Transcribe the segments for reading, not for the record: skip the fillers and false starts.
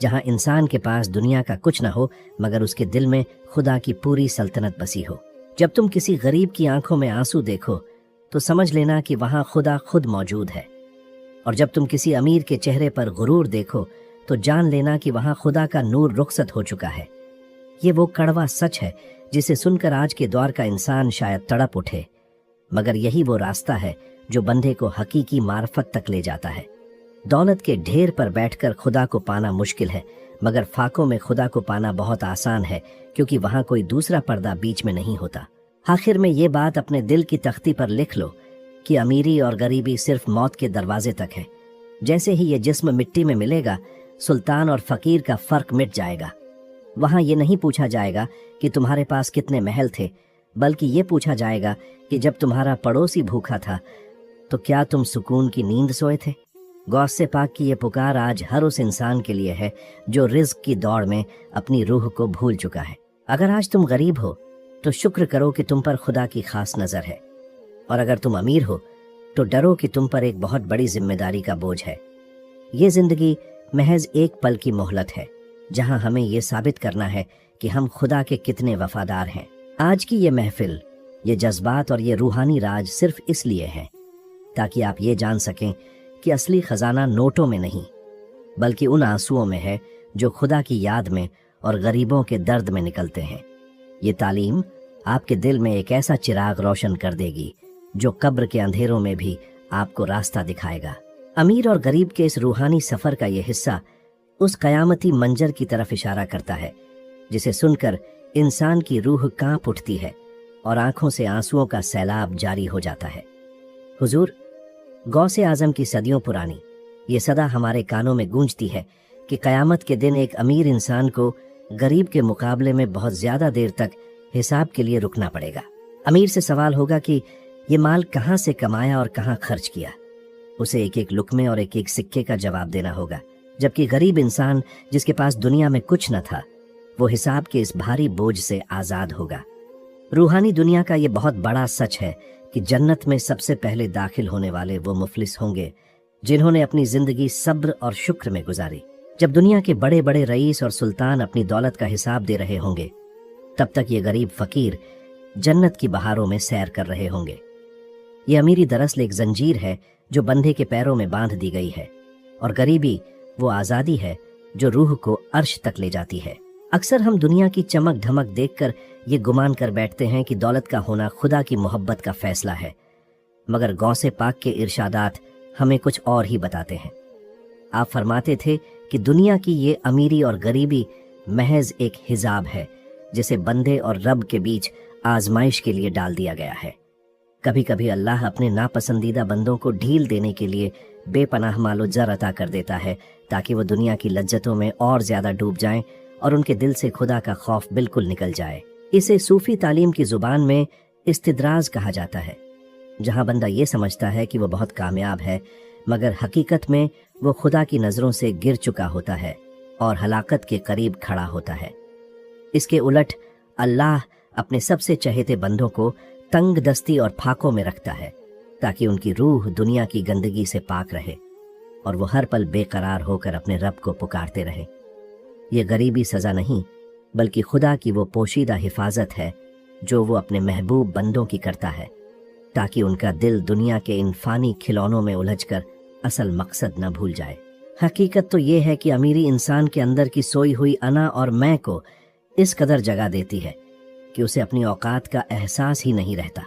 جہاں انسان کے پاس دنیا کا کچھ نہ ہو مگر اس کے دل میں خدا کی پوری سلطنت بسی ہو۔ جب تم کسی غریب کی آنکھوں میں آنسو دیکھو تو سمجھ لینا کہ وہاں خدا خود موجود ہے، اور جب تم کسی امیر کے چہرے پر غرور دیکھو تو جان لینا کہ وہاں خدا کا نور رخصت ہو چکا ہے۔ یہ وہ کڑوا سچ ہے جسے سن کر آج کے دور کا انسان شاید تڑپ اٹھے، مگر یہی وہ راستہ ہے جو بندے کو حقیقی معرفت تک لے جاتا ہے۔ دولت کے ڈھیر پر بیٹھ کر خدا کو پانا مشکل ہے، مگر فاقوں میں خدا کو پانا بہت آسان ہے، کیونکہ وہاں کوئی دوسرا پردہ بیچ میں نہیں ہوتا۔ آخر میں یہ بات اپنے دل کی تختی پر لکھ لو کہ امیری اور غریبی صرف موت کے دروازے تک ہے۔ جیسے ہی یہ جسم مٹی میں ملے گا، سلطان اور فقیر کا فرق مٹ جائے گا۔ وہاں یہ نہیں پوچھا جائے گا کہ تمہارے پاس کتنے محل تھے، بلکہ یہ پوچھا جائے گا کہ جب تمہارا پڑوسی بھوکا تھا تو کیا تم سکون کی نیند سوئے تھے؟ غوث پاک کی یہ پکار آج ہر اس انسان کے لیے ہے جو رزق کی دوڑ میں اپنی روح کو بھول چکا ہے۔ اگر آج تم غریب ہو تو شکر کرو کہ تم پر خدا کی خاص نظر ہے، اور اگر تم امیر ہو تو ڈرو کہ تم پر ایک بہت بڑی ذمہ داری کا بوجھ ہے۔ یہ زندگی محض ایک پل کی مہلت ہے جہاں ہمیں یہ ثابت کرنا ہے کہ ہم خدا کے کتنے وفادار ہیں۔ آج کی یہ محفل، یہ جذبات اور یہ روحانی راج صرف اس لیے ہے تاکہ آپ یہ جان سکیں کہ اصلی خزانہ نوٹوں میں نہیں بلکہ ان آنسوؤں میں ہے جو خدا کی یاد میں اور غریبوں کے درد میں نکلتے ہیں۔ یہ تعلیم آپ کے دل میں ایک ایسا چراغ روشن کر دے گی جو قبر کے اندھیروں میں بھی آپ کو راستہ دکھائے گا۔ امیر اور غریب کے اس روحانی سفر کا یہ حصہ اس قیامتی منظر کی طرف اشارہ کرتا ہے جسے سن کر انسان کی روح کانپ اٹھتی ہے اور آنکھوں سے آنسوؤں کا سیلاب جاری ہو جاتا ہے۔ حضور، غوث اعظم کی صدیوں پرانی یہ صدا ہمارے کانوں میں گونجتی ہے کہ قیامت کے دن ایک امیر انسان کو غریب کے مقابلے میں بہت زیادہ دیر تک حساب کے لیے رکنا پڑے گا۔ امیر سے سوال ہوگا کہ یہ مال کہاں سے کمایا اور کہاں خرچ کیا۔ اسے ایک ایک لقمے اور ایک ایک سکے کا جواب دینا ہوگا، جبکہ غریب انسان جس کے پاس دنیا میں کچھ نہ تھا وہ حساب کے اس بھاری بوجھ سے آزاد ہوگا۔ روحانی دنیا کا یہ بہت بڑا سچ ہے کہ جنت میں سب سے پہلے داخل ہونے والے وہ مفلس ہوں گے جنہوں نے اپنی زندگی صبر اور شکر میں گزاری۔ جب دنیا کے بڑے بڑے رئیس اور سلطان اپنی دولت کا حساب دے رہے ہوں گے، تب تک یہ غریب فقیر جنت کی بہاروں میں سیر کر رہے ہوں گے۔ یہ امیری دراصل ایک زنجیر ہے جو بندے کے پیروں میں باندھ دی گئی ہے، اور غریبی وہ آزادی ہے جو روح کو عرش تک لے جاتی ہے۔ اکثر ہم دنیا کی چمک دھمک دیکھ کر یہ گمان کر بیٹھتے ہیں کہ دولت کا ہونا خدا کی محبت کا فیصلہ ہے، مگر غوث پاک کے ارشادات ہمیں کچھ اور ہی بتاتے ہیں۔ آپ فرماتے تھے کہ دنیا کی یہ امیری اور غریبی محض ایک حجاب ہے جسے بندے اور رب کے بیچ آزمائش کے لیے ڈال دیا گیا ہے۔ کبھی کبھی اللہ اپنے ناپسندیدہ بندوں کو ڈھیل دینے کے لیے بے پناہ مال و زر عطا کر دیتا ہے تاکہ وہ دنیا کی لذتوں میں اور زیادہ ڈوب جائیں اور ان کے دل سے خدا کا خوف بالکل نکل جائے۔ اسے صوفی تعلیم کی زبان میں استدراج کہا جاتا ہے، جہاں بندہ یہ سمجھتا ہے کہ وہ بہت کامیاب ہے، مگر حقیقت میں وہ خدا کی نظروں سے گر چکا ہوتا ہے اور ہلاکت کے قریب کھڑا ہوتا ہے۔ اس کے الٹ اللہ اپنے سب سے چہیتے بندوں کو تنگ دستی اور پھاکوں میں رکھتا ہے تاکہ ان کی روح دنیا کی گندگی سے پاک رہے اور وہ ہر پل بے قرار ہو کر اپنے رب کو پکارتے رہے۔ یہ غریبی سزا نہیں بلکہ خدا کی وہ پوشیدہ حفاظت ہے جو وہ اپنے محبوب بندوں کی کرتا ہے تاکہ ان کا دل دنیا کے ان فانی کھلونوں میں الجھ کر اصل مقصد نہ بھول جائے۔ حقیقت تو یہ ہے کہ امیری انسان کے اندر کی سوئی ہوئی انا اور میں کو اس قدر جگہ دیتی ہے کہ اسے اپنی اوقات کا احساس ہی نہیں رہتا۔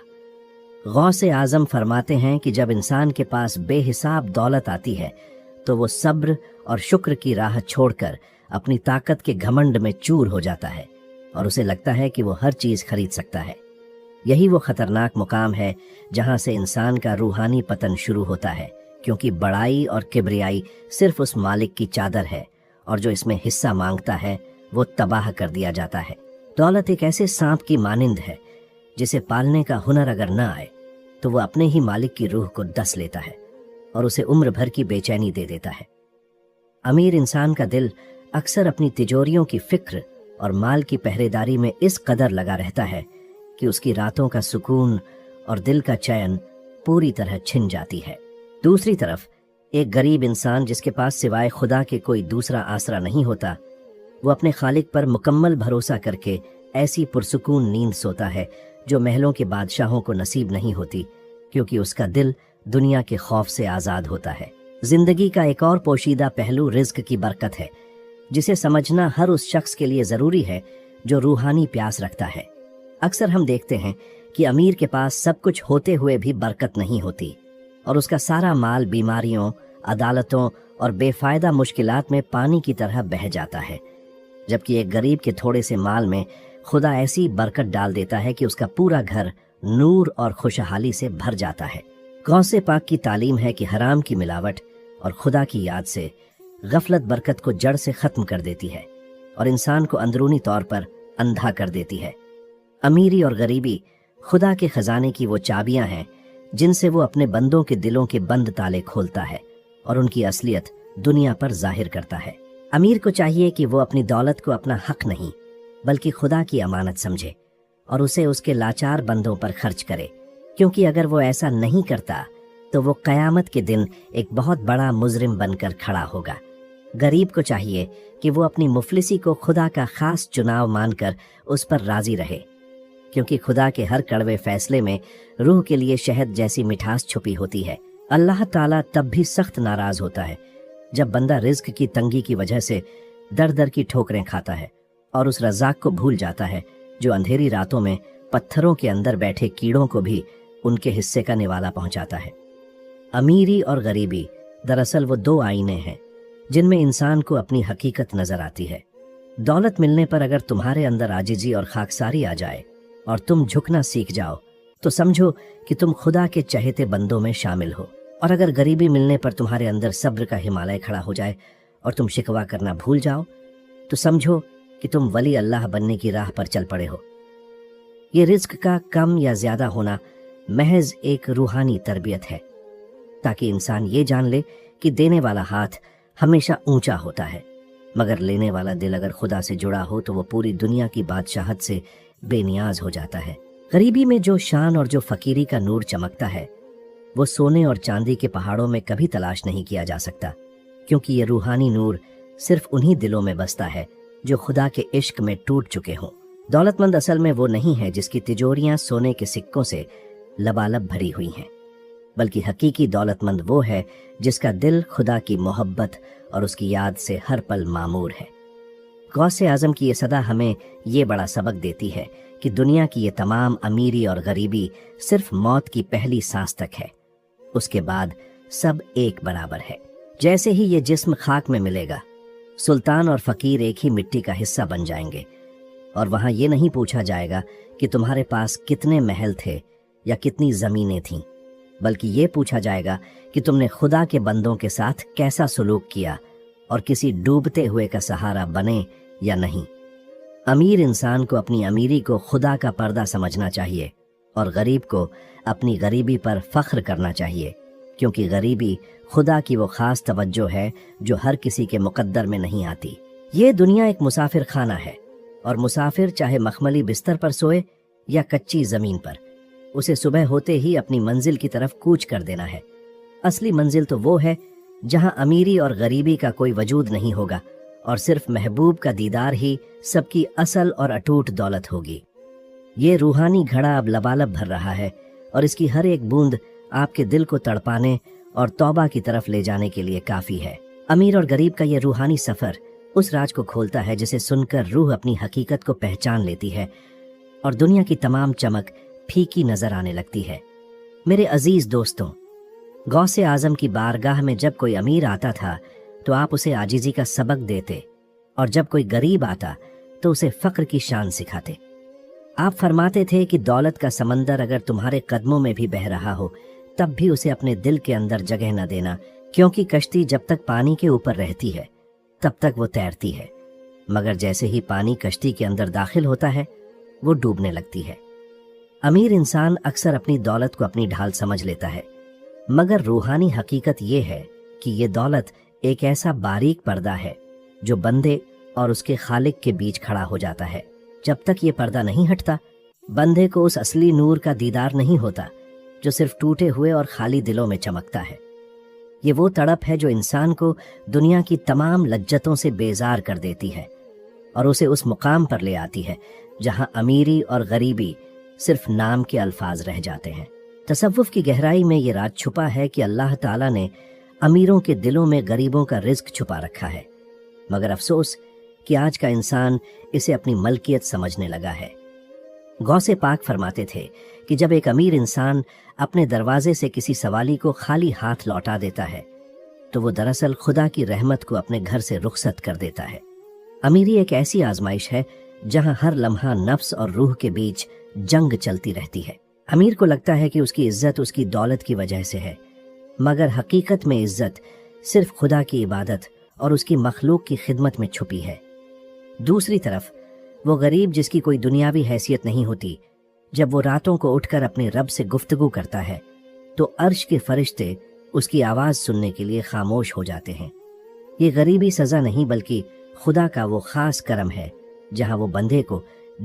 غوث اعظم فرماتے ہیں کہ جب انسان کے پاس بے حساب دولت آتی ہے تو وہ صبر اور شکر کی راہ چھوڑ کر اپنی طاقت کے گھمنڈ میں چور ہو جاتا ہے اور اسے لگتا ہے کہ وہ ہر چیز خرید سکتا ہے۔ یہی وہ خطرناک مقام ہے جہاں سے انسان کا روحانی پتن شروع ہوتا ہے، کیونکہ بڑائی اور کبریائی صرف اس مالک کی چادر ہے اور جو اس میں حصہ مانگتا ہے وہ تباہ کر دیا جاتا ہے۔ دولت ایک ایسے سانپ کی مانند ہے جسے پالنے کا ہنر اگر نہ آئے تو وہ اپنے ہی مالک کی روح کو ڈس لیتا ہے اور اسے عمر بھر کی بے چینی دے دیتا ہے۔ امیر انسان کا دل اکثر اپنی تجوریوں کی فکر اور مال کی پہرے داری میں اس قدر لگا رہتا ہے کہ اس کی راتوں کا سکون اور دل کا چین پوری طرح چھن جاتی ہے۔ دوسری طرف ایک غریب انسان جس کے پاس سوائے خدا کے کوئی دوسرا آسرا نہیں ہوتا، وہ اپنے خالق پر مکمل بھروسہ کر کے ایسی پرسکون نیند سوتا ہے جو محلوں کے بادشاہوں کو نصیب نہیں ہوتی، کیونکہ اس کا دل دنیا کے خوف سے آزاد ہوتا ہے۔ زندگی کا ایک اور پوشیدہ پہلو رزق کی برکت ہے، جسے سمجھنا ہر اس شخص کے لیے ضروری ہے جو روحانی پیاس رکھتا ہے۔ اکثر ہم دیکھتے ہیں کہ امیر کے پاس سب کچھ ہوتے ہوئے بھی برکت نہیں ہوتی، اور اس کا سارا مال بیماریوں، عدالتوں اور بے فائدہ مشکلات میں پانی کی طرح بہہ جاتا ہے، جبکہ ایک غریب کے تھوڑے سے مال میں خدا ایسی برکت ڈال دیتا ہے کہ اس کا پورا گھر نور اور خوشحالی سے بھر جاتا ہے۔ غوث پاک کی تعلیم ہے کہ حرام کی ملاوٹ اور خدا کی یاد سے غفلت برکت کو جڑ سے ختم کر دیتی ہے اور انسان کو اندرونی طور پر اندھا کر دیتی ہے۔ امیری اور غریبی خدا کے خزانے کی وہ چابیاں ہیں جن سے وہ اپنے بندوں کے دلوں کے بند تالے کھولتا ہے اور ان کی اصلیت دنیا پر ظاہر کرتا ہے۔ امیر کو چاہیے کہ وہ اپنی دولت کو اپنا حق نہیں بلکہ خدا کی امانت سمجھے اور اسے اس کے لاچار بندوں پر خرچ کرے، کیونکہ اگر وہ ایسا نہیں کرتا تو وہ قیامت کے دن ایک بہت بڑا مجرم بن کر کھڑا ہوگا۔ غریب کو چاہیے کہ وہ اپنی مفلسی کو خدا کا خاص چناؤ مان کر اس پر راضی رہے، کیونکہ خدا کے ہر کڑوے فیصلے میں روح کے لیے شہد جیسی مٹھاس چھپی ہوتی ہے۔ اللہ تعالیٰ تب بھی سخت ناراض ہوتا ہے جب بندہ رزق کی تنگی کی وجہ سے در در کی ٹھوکریں کھاتا ہے اور اس رزاق کو بھول جاتا ہے جو اندھیری راتوں میں پتھروں کے اندر بیٹھے کیڑوں کو بھی ان کے حصے کا نوالا پہنچاتا ہے۔ امیری اور غریبی دراصل وہ دو آئینے ہیں جن میں انسان کو اپنی حقیقت نظر آتی ہے۔ دولت ملنے پر اگر تمہارے اندر عاجزی اور خاکساری آ جائے اور تم جھکنا سیکھ جاؤ تو سمجھو کہ تم خدا کے چہتے بندوں میں شامل ہو، اور اگر غریبی ملنے پر تمہارے اندر صبر کا ہمالیہ کھڑا ہو جائے اور تم شکوہ کرنا بھول جاؤ تو سمجھو کہ تم ولی اللہ بننے کی راہ پر چل پڑے ہو۔ یہ رزق کا کم یا زیادہ ہونا محض ایک روحانی تربیت ہے، تاکہ انسان یہ جان لے کہ دینے والا ہاتھ ہمیشہ اونچا ہوتا ہے، مگر لینے والا دل اگر خدا سے جڑا ہو تو وہ پوری دنیا کی بادشاہت سے بے نیاز ہو جاتا ہے۔ غریبی میں جو شان اور جو فقیری کا نور چمکتا ہے وہ سونے اور چاندی کے پہاڑوں میں کبھی تلاش نہیں کیا جا سکتا، کیونکہ یہ روحانی نور صرف انہی دلوں میں بستا ہے جو خدا کے عشق میں ٹوٹ چکے ہوں۔ دولت مند اصل میں وہ نہیں ہے جس کی تجوریاں سونے کے سکوں سے لبالب بھری ہوئی ہیں، بلکہ حقیقی دولت مند وہ ہے جس کا دل خدا کی محبت اور اس کی یاد سے ہر پل معمور ہے۔ غوث اعظم کی یہ صدا ہمیں یہ بڑا سبق دیتی ہے کہ دنیا کی یہ تمام امیری اور غریبی صرف موت کی پہلی سانس تک ہے، اس کے بعد سب ایک برابر ہے۔ جیسے ہی یہ جسم خاک میں ملے گا، سلطان اور فقیر ایک ہی مٹی کا حصہ بن جائیں گے، اور وہاں یہ نہیں پوچھا جائے گا کہ تمہارے پاس کتنے محل تھے یا کتنی زمینیں تھیں، بلکہ یہ پوچھا جائے گا کہ تم نے خدا کے بندوں کے ساتھ کیسا سلوک کیا اور کسی ڈوبتے ہوئے کا سہارا بنے یا نہیں۔ امیر انسان کو اپنی امیری کو خدا کا پردہ سمجھنا چاہیے اور غریب کو اپنی غریبی پر فخر کرنا چاہیے، کیونکہ غریبی خدا کی وہ خاص توجہ ہے جو ہر کسی کے مقدر میں نہیں آتی۔ یہ دنیا ایک مسافر خانہ ہے، اور مسافر چاہے مخملی بستر پر سوئے یا کچی زمین پر، اسے صبح ہوتے ہی اپنی منزل کی طرف کوچ کر دینا ہے۔ اصلی منزل تو وہ ہے جہاں امیری اور غریبی کا کوئی وجود نہیں ہوگا، اور صرف محبوب کا دیدار ہی سب کی اصل اور اٹوٹ دولت ہوگی۔ یہ روحانی گھڑا اب لبالب بھر رہا ہے، اور اس کی ہر ایک بوند آپ کے دل کو تڑپانے اور توبہ کی طرف لے جانے کے لیے کافی ہے۔ امیر اور غریب کا یہ روحانی سفر اس راز کو کھولتا ہے جسے سن کر روح اپنی حقیقت کو پہچان لیتی ہے اور دنیا کی تمام چمک پھیکی نظر آنے لگتی ہے۔ میرے عزیز دوستوں، غوث اعظم کی بارگاہ میں جب کوئی امیر آتا تھا تو آپ اسے عاجزی کا سبق دیتے، اور جب کوئی غریب آتا تو اسے فقر کی شان سکھاتے۔ آپ فرماتے تھے کہ دولت کا سمندر اگر تمہارے قدموں میں بھی بہہ رہا ہو تب بھی اسے اپنے دل کے اندر جگہ نہ دینا، کیونکہ کشتی جب تک پانی کے اوپر رہتی ہے تب تک وہ تیرتی ہے، مگر جیسے ہی پانی کشتی کے اندر داخل ہوتا ہے وہ ڈوبنے لگتی ہے۔ امیر انسان اکثر اپنی دولت کو اپنی ڈھال سمجھ لیتا ہے، مگر روحانی حقیقت یہ ہے کہ یہ دولت ایک ایسا باریک پردہ ہے جو بندے اور اس کے خالق کے بیچ کھڑا ہو جاتا ہے۔ جب تک یہ پردہ نہیں ہٹتا، بندے کو اس اصلی نور کا دیدار نہیں ہوتا جو صرف ٹوٹے ہوئے اور خالی دلوں میں چمکتا ہے۔ یہ وہ تڑپ ہے جو انسان کو دنیا کی تمام لذتوں سے بیزار کر دیتی ہے اور اسے اس مقام پر لے آتی ہے جہاں امیری اور غریبی صرف نام کے الفاظ رہ جاتے ہیں۔ تصوف کی گہرائی میں یہ راز چھپا ہے کہ اللہ تعالیٰ نے امیروں کے دلوں میں غریبوں کا رزق چھپا رکھا ہے، مگر افسوس کہ آج کا انسان اسے اپنی ملکیت سمجھنے لگا ہے۔ غوث پاک فرماتے تھے کہ جب ایک امیر انسان اپنے دروازے سے کسی سوالی کو خالی ہاتھ لوٹا دیتا ہے تو وہ دراصل خدا کی رحمت کو اپنے گھر سے رخصت کر دیتا ہے۔ امیری ایک ایسی آزمائش ہے جہاں ہر لمحہ نفس اور روح کے بیچ جنگ چلتی رہتی ہے۔ امیر کو لگتا ہے کہ اس کی عزت اس کی دولت کی وجہ سے ہے، مگر حقیقت میں عزت صرف خدا کی عبادت اور اس کی مخلوق کی خدمت میں چھپی ہے۔ دوسری طرف وہ غریب جس کی کوئی دنیاوی حیثیت نہیں ہوتی، جب وہ راتوں کو اٹھ کر اپنے رب سے گفتگو کرتا ہے تو عرش کے فرشتے اس کی آواز سننے کے لیے خاموش ہو جاتے ہیں۔ یہ غریبی سزا نہیں بلکہ خدا کا وہ خاص کرم ہے جہاں وہ بندے کو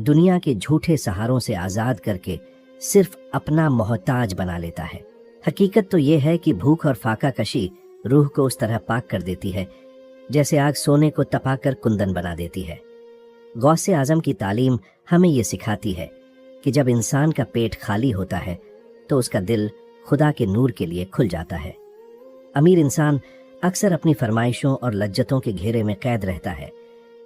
دنیا کے جھوٹے سہاروں سے آزاد کر کے صرف اپنا محتاج بنا لیتا ہے۔ حقیقت تو یہ ہے کہ بھوک اور فاقہ کشی روح کو اس طرح پاک کر دیتی ہے جیسے آگ سونے کو تپا کر کندن بنا دیتی ہے۔ غوث اعظم کی تعلیم ہمیں یہ سکھاتی ہے کہ جب انسان کا پیٹ خالی ہوتا ہے تو اس کا دل خدا کے نور کے لیے کھل جاتا ہے۔ امیر انسان اکثر اپنی فرمائشوں اور لذتوں کے گھیرے میں قید رہتا ہے،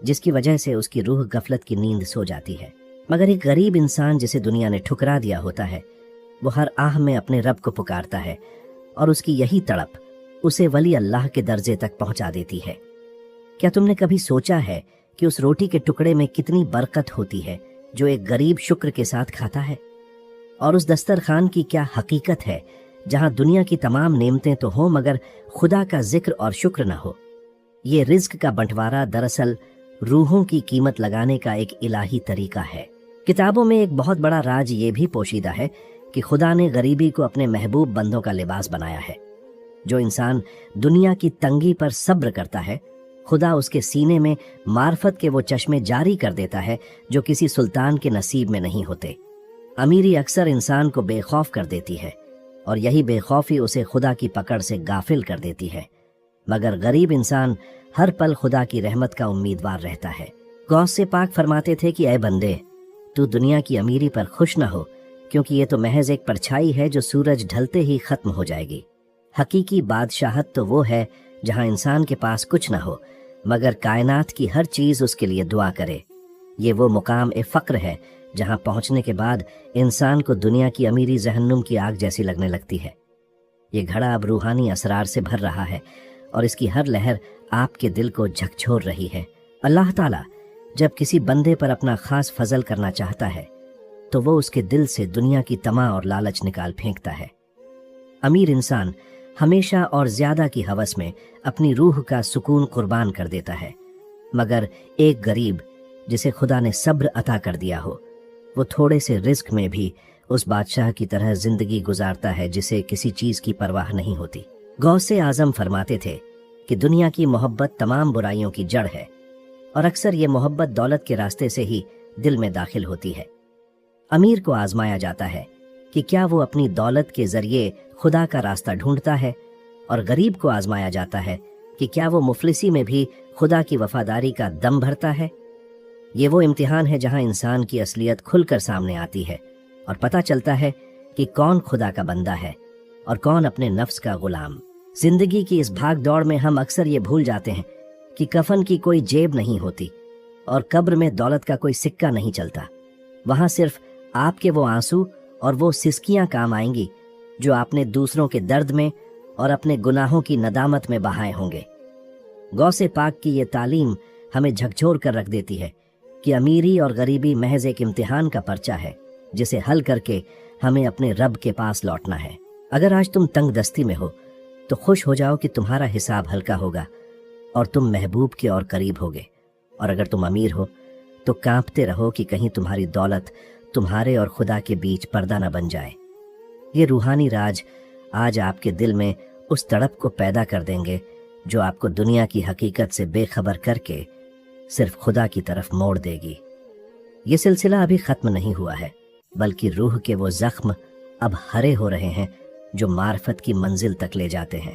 جس کی وجہ سے اس کی روح غفلت کی نیند سو جاتی ہے، مگر ایک غریب انسان جسے دنیا نے ٹھکرا دیا ہوتا ہے وہ ہر آہ میں اپنے رب کو پکارتا ہے اور اس کی یہی تڑپ اسے ولی اللہ کے درجے تک پہنچا دیتی ہے۔ کیا تم نے کبھی سوچا ہے کہ اس روٹی کے ٹکڑے میں کتنی برکت ہوتی ہے جو ایک غریب شکر کے ساتھ کھاتا ہے؟ اور اس دسترخوان کی کیا حقیقت ہے جہاں دنیا کی تمام نعمتیں تو ہوں مگر خدا کا ذکر اور شکر نہ ہو؟ یہ رزق کا بنٹوارا دراصل روحوں کی قیمت لگانے کا ایک الہی طریقہ ہے۔ کتابوں میں ایک بہت بڑا راز یہ بھی پوشیدہ ہے کہ خدا نے غریبی کو اپنے محبوب بندوں کا لباس بنایا ہے۔ جو انسان دنیا کی تنگی پر صبر کرتا ہے، خدا اس کے سینے میں معرفت کے وہ چشمے جاری کر دیتا ہے جو کسی سلطان کے نصیب میں نہیں ہوتے۔ امیری اکثر انسان کو بے خوف کر دیتی ہے اور یہی بے خوفی اسے خدا کی پکڑ سے غافل کر دیتی ہے، مگر غریب انسان ہر پل خدا کی رحمت کا امیدوار رہتا ہے۔ غوث پاک فرماتے تھے کہ اے بندے، تو دنیا کی امیری پر خوش نہ ہو، کیونکہ یہ تو محض ایک پرچھائی ہے جو سورج ڈھلتے ہی ختم ہو جائے گی۔ حقیقی بادشاہت تو وہ ہے جہاں انسان کے پاس کچھ نہ ہو مگر کائنات کی ہر چیز اس کے لیے دعا کرے۔ یہ وہ مقام فقر ہے جہاں پہنچنے کے بعد انسان کو دنیا کی امیری جہنم کی آگ جیسی لگنے لگتی ہے۔ یہ گھڑا اب روحانی اسرار سے بھر رہا ہے اور اس کی ہر لہر آپ کے دل کو جھکجھور رہی ہے۔ اللہ تعالیٰ جب کسی بندے پر اپنا خاص فضل کرنا چاہتا ہے تو وہ اس کے دل سے دنیا کی طمع اور لالچ نکال پھینکتا ہے۔ امیر انسان ہمیشہ اور زیادہ کی ہوس میں اپنی روح کا سکون قربان کر دیتا ہے، مگر ایک غریب جسے خدا نے صبر عطا کر دیا ہو، وہ تھوڑے سے رزق میں بھی اس بادشاہ کی طرح زندگی گزارتا ہے جسے کسی چیز کی پرواہ نہیں ہوتی۔ غوث اعظم فرماتے تھے کہ دنیا کی محبت تمام برائیوں کی جڑ ہے اور اکثر یہ محبت دولت کے راستے سے ہی دل میں داخل ہوتی ہے۔ امیر کو آزمایا جاتا ہے کہ کیا وہ اپنی دولت کے ذریعے خدا کا راستہ ڈھونڈتا ہے، اور غریب کو آزمایا جاتا ہے کہ کیا وہ مفلسی میں بھی خدا کی وفاداری کا دم بھرتا ہے۔ یہ وہ امتحان ہے جہاں انسان کی اصلیت کھل کر سامنے آتی ہے اور پتہ چلتا ہے کہ کون خدا کا بندہ ہے اور کون اپنے نفس کا غلام۔ زندگی کی اس بھاگ دوڑ میں ہم اکثر یہ بھول جاتے ہیں کہ کفن کی کوئی جیب نہیں ہوتی اور قبر میں دولت کا کوئی سکہ نہیں چلتا۔ وہاں صرف آپ کے وہ آنسو اور وہ سسکیاں کام آئیں گی جو آپ نے دوسروں کے درد میں اور اپنے گناہوں کی ندامت میں بہائے ہوں گے۔ غوث پاک کی یہ تعلیم ہمیں جھکجھور کر رکھ دیتی ہے کہ امیری اور غریبی محض ایک امتحان کا پرچہ ہے جسے حل کر کے ہمیں اپنے رب کے پاس لوٹنا ہے۔ اگر آج تم تنگ دستی میں ہو تو خوش ہو جاؤ کہ تمہارا حساب ہلکا ہوگا اور تم محبوب کے اور قریب ہوگے، اور اگر تم امیر ہو تو کانپتے رہو کہ کہیں تمہاری دولت تمہارے اور خدا کے بیچ پردہ نہ بن جائے۔ یہ روحانی راج آج آپ کے دل میں اس تڑپ کو پیدا کر دیں گے جو آپ کو دنیا کی حقیقت سے بے خبر کر کے صرف خدا کی طرف موڑ دے گی۔ یہ سلسلہ ابھی ختم نہیں ہوا ہے، بلکہ روح کے وہ زخم اب ہرے ہو رہے ہیں جو معرفت کی منزل تک لے جاتے ہیں۔